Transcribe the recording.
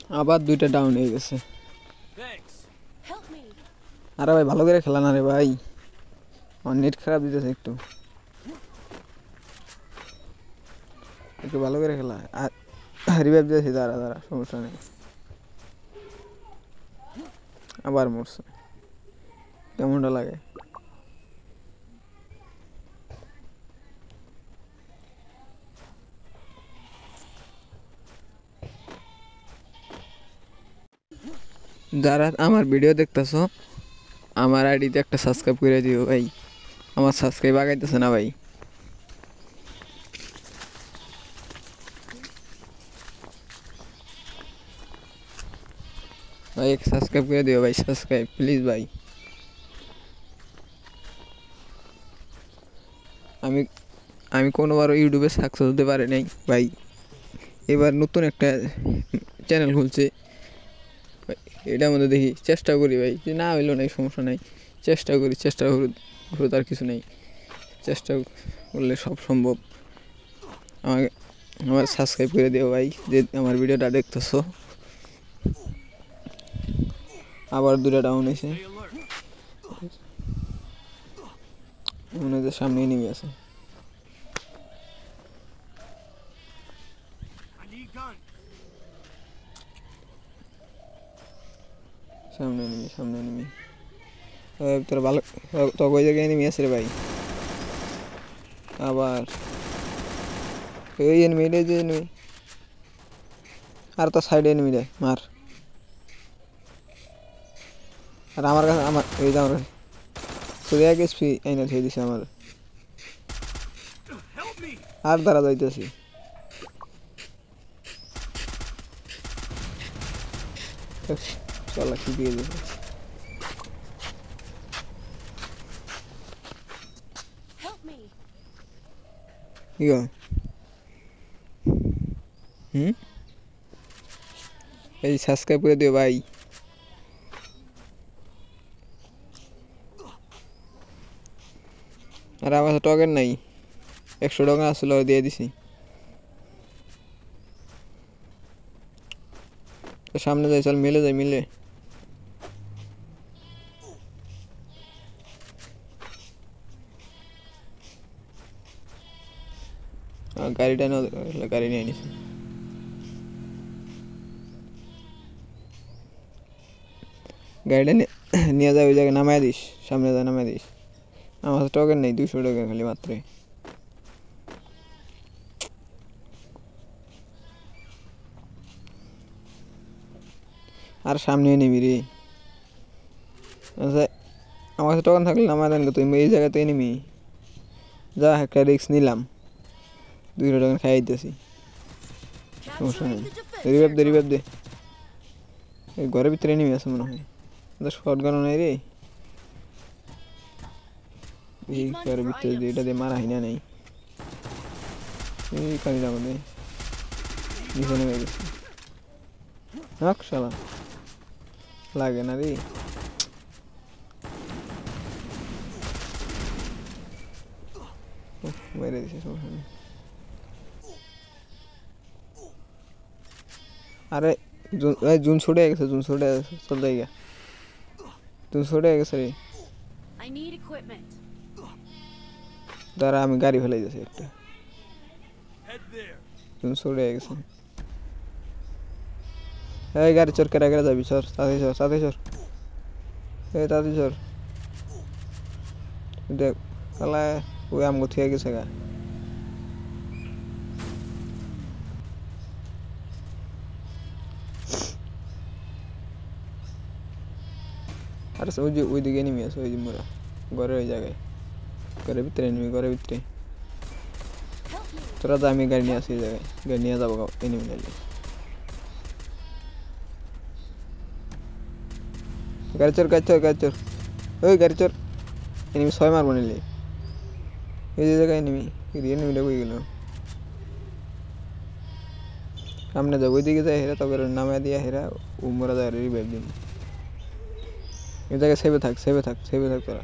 আবার দুইটা ডাউন হয়ে গেছে। আরে ভাই ভালো করে খেলা না রে ভাই, আমার নেট খারাপ দিতেছে একটু একটু ভালো করে খেলা। আর রিভাইভ দিয়েছি, দাঁড়া দাঁড়া, সমস্যা নেই। আবার মরছে, কেমনটা লাগে? যারা আমার ভিডিও দেখতেছো আমার আইডিতে একটা সাবস্ক্রাইব করে দিও ভাই, আমার সাবস্ক্রাইব আগাইতেছে না ভাই। ভাই এক সাবস্ক্রাইব করে দিও ভাই, সাবস্ক্রাইব প্লিজ ভাই। আমি আমি কোনোবারও ইউটিউবে সাকসেস হতে পারি নাই ভাই, এবার নতুন একটা চ্যানেল খুলছে ভাই, এটার মধ্যে দেখি চেষ্টা করি ভাই, যে না হইলো নাই সমস্যা নাই, চেষ্টা করি, চেষ্টা করতে আর কিছু নেই, চেষ্টা করলে সব সম্ভব। আমাকে আমার সাবস্ক্রাইব করে দিও ভাই, যে আমার ভিডিওটা দেখতেছো। আবার দুটা ডাউন হয়েছে, মনে হচ্ছে সামনে নেমে আছে। সামনে নেমে, সামনে নেমে তোর ভালো, তো ওই জায়গায় নেমে আছে রে ভাই। আবার এই এনিমি, এই যে এনিমি, আর তো সাইডে এনিমি রে, মার। আর আমার কাছে, আমার এই যে আমার শুধু এক এসপি আইনা খেয়ে দিছে আমার, আর দাঁড়া যাইতেছি। চল কি দিয়ে দিবে, কি গো? এই সাবস্ক্রাইব করে দিও ভাই। আর আমার কাছে টকেন নাই, 100 টাকা আসলে দিয়ে দিছি। সামনে যাই, চল মিলে যাই, মিলে। গাড়িটা গাড়ি নিয়ে নিছি। গাড়িটা নিয়ে যাই, ওই জায়গায় নামাই দিস, সামনে যা নামাই দিস। আমার কাছে টোকেন নেই, 200 টাকা খালি মাত্র। আর সামনে নিবি রে, আমার কাছে টোকেন থাকলে নামাই দেন, তুই এই জায়গাতে নিবি। যা একটা রিক্স নিলাম, 200 টাকা খাই দিতেছি, সমস্যা নেই। রিভাইভ দে, রিভাইভ দে। এই ঘরের ভিতরে নিবি আছে মনে হয়, শর্ট গানও নাই রে। এই ঘরের ভিতরে এটা দিয়ে মারা হয় না, নেই এই কালিটা মধ্যে নিচে নেমে গেছে। হক শালা, লাগে না রে। মেরে দিছে, সমস্যা নেই। আরে জুন ছুটে গেছে, জুন ছুটে গেছে, চল যাই গা, জুন ছুটে গেছে রে। দাঁড়া আমি গাড়ি ফেলাই যাচ্ছি একটা, জুন ছুটে গেছে। এই গাড়ি চোর, কেটে কেটে যাবি, চর তাড়াতাড়ি চর, তাড়াতাড়ি চর, এই তাড়াতাড়ি চর। দেখ শালা ওই আমগো থুয়ে গেছে গা। আর ওই যে ওইদিকে নেমে আছে, ওই যে মোরা ঘরের ওই জায়গায়, ঘরের ভিতরে নেমে, ঘরের ভিতরে। তোরা যা, আমি গাড়ি নিয়ে আসি, এই জায়গায় গাড়ি নিয়ে যাবো এনিমি নিলে। গাড়ি চোর, গাড়ি চোর, গাড়ি চোর, ওই গাড়ি চোর। এনিমি 6 মারবো নিলে, এই যে জায়গায় এনিমি, এনিমিটা কই গেল? সামনে যাবো, ওইদিকে যায় হেরা, তবে নামা দিয়া হেরা ও মোরা যায় রিভাইভ দিন। এই জায়গায় সেভে থাক, সেভে থাক, সেভে থাক তোরা।